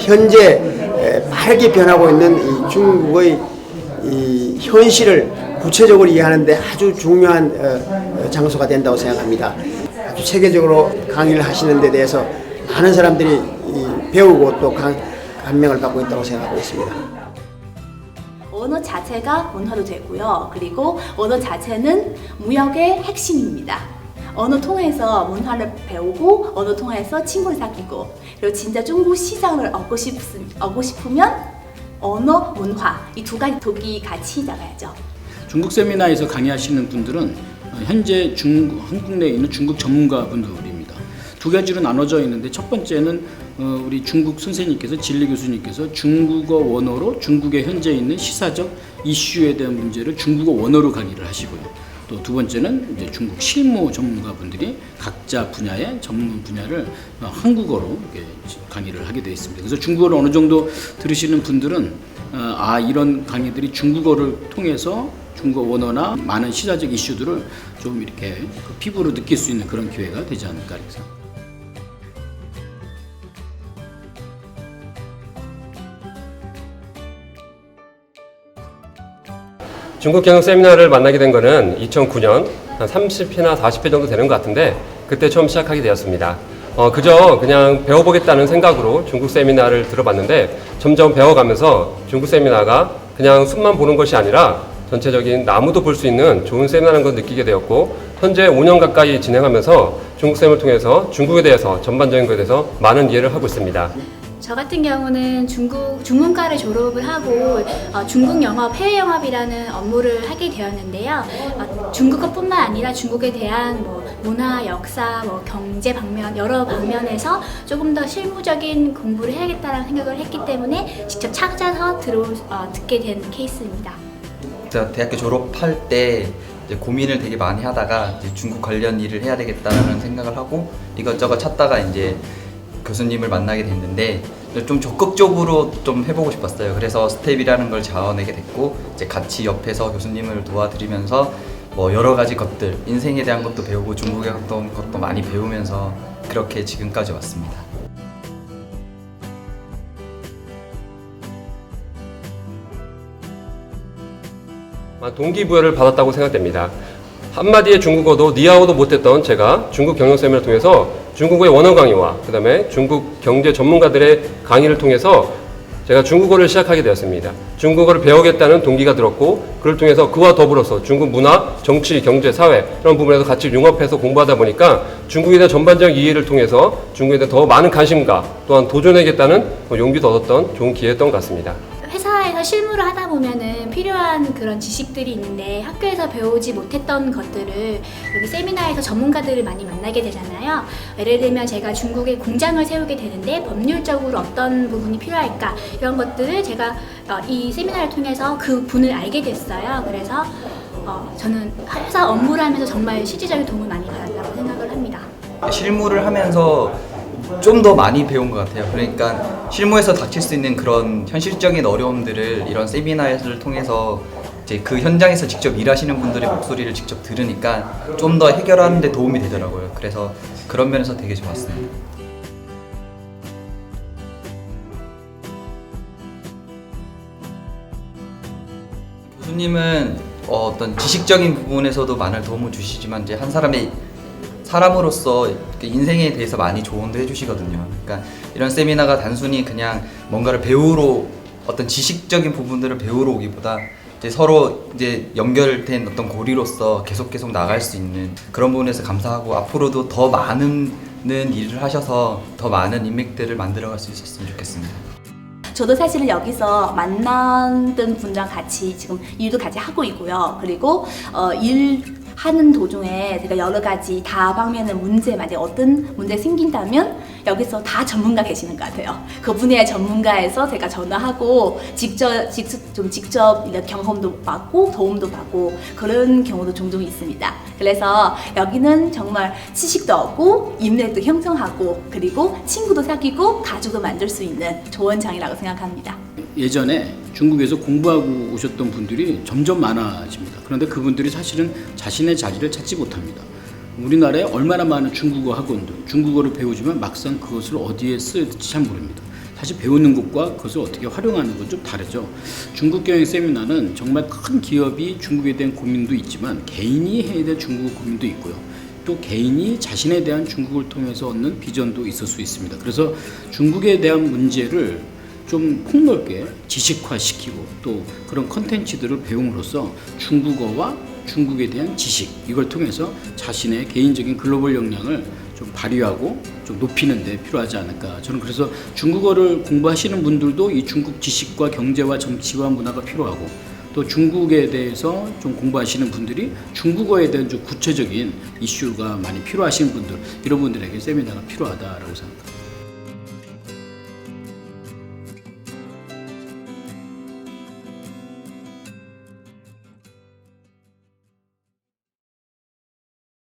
현재 빠르게 변하고 있는 이 중국의 이 현실을 구체적으로 이해하는 데 아주 중요한 장소가 된다고 생각합니다. 아주 체계적으로 강의를 하시는 데 대해서 많은 사람들이 배우고 또 감명을 받고 있다고 생각하고 있습니다. 언어 자체가 문화도 되고요. 그리고 언어 자체는 무역의 핵심입니다. 언어 통해서 문화를 배우고 언어 통해서 친구를 사귀고 그리고 진짜 중국 시장을 얻고 싶으면 언어, 문화 이 두 가지 독이 같이 나가야죠. 중국 세미나에서 강의하시는 분들은 현재 한국 내에 있는 중국 전문가분들입니다. 두 가지로 나눠져 있는데 첫 번째는 우리 중국 선생님께서 진리 교수님께서 중국어 원어로 중국에 현재 있는 시사적 이슈에 대한 문제를 중국어 원어로 강의를 하시고요. 또 두 번째는 이제 중국 실무 전문가분들이 각자 분야의 전문 분야를 한국어로 이렇게 강의를 하게 되어 있습니다. 그래서 중국어를 어느 정도 들으시는 분들은 이런 강의들이 중국어를 통해서 중국어 원어나 많은 시사적 이슈들을 좀 이렇게 피부로 느낄 수 있는 그런 기회가 되지 않을까 이렇게 생각합니다. 중국 경영 세미나를 만나게 된 거는 2009년 한 30회나 40회 정도 되는 것 같은데 그때 처음 시작하게 되었습니다. 그저 그냥 배워보겠다는 생각으로 중국 세미나를 들어봤는데 점점 배워가면서 중국 세미나가 그냥 숲만 보는 것이 아니라 전체적인 나무도 볼 수 있는 좋은 세미나라는 걸 느끼게 되었고 현재 5년 가까이 진행하면서 중국 쌤을 통해서 중국에 대해서 전반적인 것에 대해서 많은 이해를 하고 있습니다. 저 같은 경우는 중문과를 졸업을 하고 중국 영업, 해외 영업이라는 업무를 하게 되었는데요. 중국어뿐만 아니라 중국에 대한 문화, 역사, 경제 방면 여러 방면에서 조금 더 실무적인 공부를 해야겠다는 생각을 했기 때문에 직접 찾아서 듣게 된 케이스입니다. 제가 대학교 졸업할 때 이제 고민을 되게 많이 하다가 이제 중국 관련 일을 해야 되겠다는 생각을 하고 이것저것 찾다가 이제 교수님을 만나게 됐는데 좀 적극적으로 좀 해보고 싶었어요. 그래서 스텝이라는 걸 자원하게 됐고 이제 같이 옆에서 교수님을 도와드리면서 여러 가지 것들, 인생에 대한 것도 배우고 중국에 어떤 것도 많이 배우면서 그렇게 지금까지 왔습니다. 동기부여를 받았다고 생각됩니다. 한마디의 중국어도 니하오도 못했던 제가 중국 경영 세미나를 통해서 중국어의 원어 강의와 그 다음에 중국 경제 전문가들의 강의를 통해서 제가 중국어를 시작하게 되었습니다. 중국어를 배우겠다는 동기가 들었고 그를 통해서 그와 더불어서 중국 문화, 정치, 경제, 사회 이런 부분에서 같이 융합해서 공부하다 보니까 중국에 대한 전반적인 이해를 통해서 중국에 대한 더 많은 관심과 또한 도전하겠다는 용기도 얻었던 좋은 기회였던 것 같습니다. 회사에서 실무를 하다 보면은 필요한 그런 지식들이 있는데 학교에서 배우지 못했던 것들을 여기 세미나에서 전문가들을 많이 만나게 되잖아요. 예를 들면 제가 중국에 공장을 세우게 되는데 법률적으로 어떤 부분이 필요할까 이런 것들을 제가 이 세미나를 통해서 그 분을 알게 됐어요. 그래서 저는 회사 업무를 하면서 정말 실질적인 도움을 많이 받았다고 생각을 합니다. 실무를 하면서 좀 더 많이 배운 것 같아요. 그러니까 실무에서 닥칠 수 있는 그런 현실적인 어려움들을 이런 세미나를 통해서 이제 그 현장에서 직접 일하시는 분들의 목소리를 직접 들으니까 좀 더 해결하는 데 도움이 되더라고요. 그래서 그런 면에서 되게 좋았습니다. 교수님은 어떤 지식적인 부분에서도 많은 도움을 주시지만 이제 한 사람으로서 인생에 대해서 많이 조언도 해주시거든요. 그러니까 이런 세미나가 단순히 그냥 뭔가를 배우러 어떤 지식적인 부분들을 배우러 오기보다 이제 서로 이제 연결된 어떤 고리로서 계속 나갈 수 있는 그런 부분에서 감사하고 앞으로도 더 많은 일을 하셔서 더 많은 인맥들을 만들어갈 수 있었으면 좋겠습니다. 저도 사실은 여기서 만났던 분들랑 같이 지금 일도 같이 하고 있고요. 그리고 일하는 도중에 제가 여러 가지 다방면의 문제, 만약에 어떤 문제 생긴다면 여기서 다 전문가 계시는 것 같아요. 그 분야의 전문가에서 제가 전화하고 직접 이런 경험도 받고 도움도 받고 그런 경우도 종종 있습니다. 그래서 여기는 정말 지식도 얻고 인맥도 형성하고 그리고 친구도 사귀고 가족도 만들 수 있는 좋은 장이라고 생각합니다. 예전에 중국에서 공부하고 오셨던 분들이 점점 많아집니다. 그런데 그분들이 사실은 자신의 자리를 찾지 못합니다. 우리나라에 얼마나 많은 중국어 학원들, 중국어를 배우지만 막상 그것을 어디에 써야 될지 잘 모릅니다. 사실 배우는 것과 그것을 어떻게 활용하는 건 좀 다르죠. 중국 경영 세미나는 정말 큰 기업이 중국에 대한 고민도 있지만 개인이 해야 될 중국 고민도 있고요. 또 개인이 자신에 대한 중국을 통해서 얻는 비전도 있을 수 있습니다. 그래서 중국에 대한 문제를 좀 폭넓게 지식화시키고 또 그런 컨텐츠들을 배움으로써 중국어와 중국에 대한 지식 이걸 통해서 자신의 개인적인 글로벌 역량을 좀 발휘하고 좀 높이는 데 필요하지 않을까. 저는 그래서 중국어를 공부하시는 분들도 이 중국 지식과 경제와 정치와 문화가 필요하고 또 중국에 대해서 좀 공부하시는 분들이 중국어에 대한 좀 구체적인 이슈가 많이 필요하신 분들 이런 분들에게 세미나가 필요하다라고 생각합니다.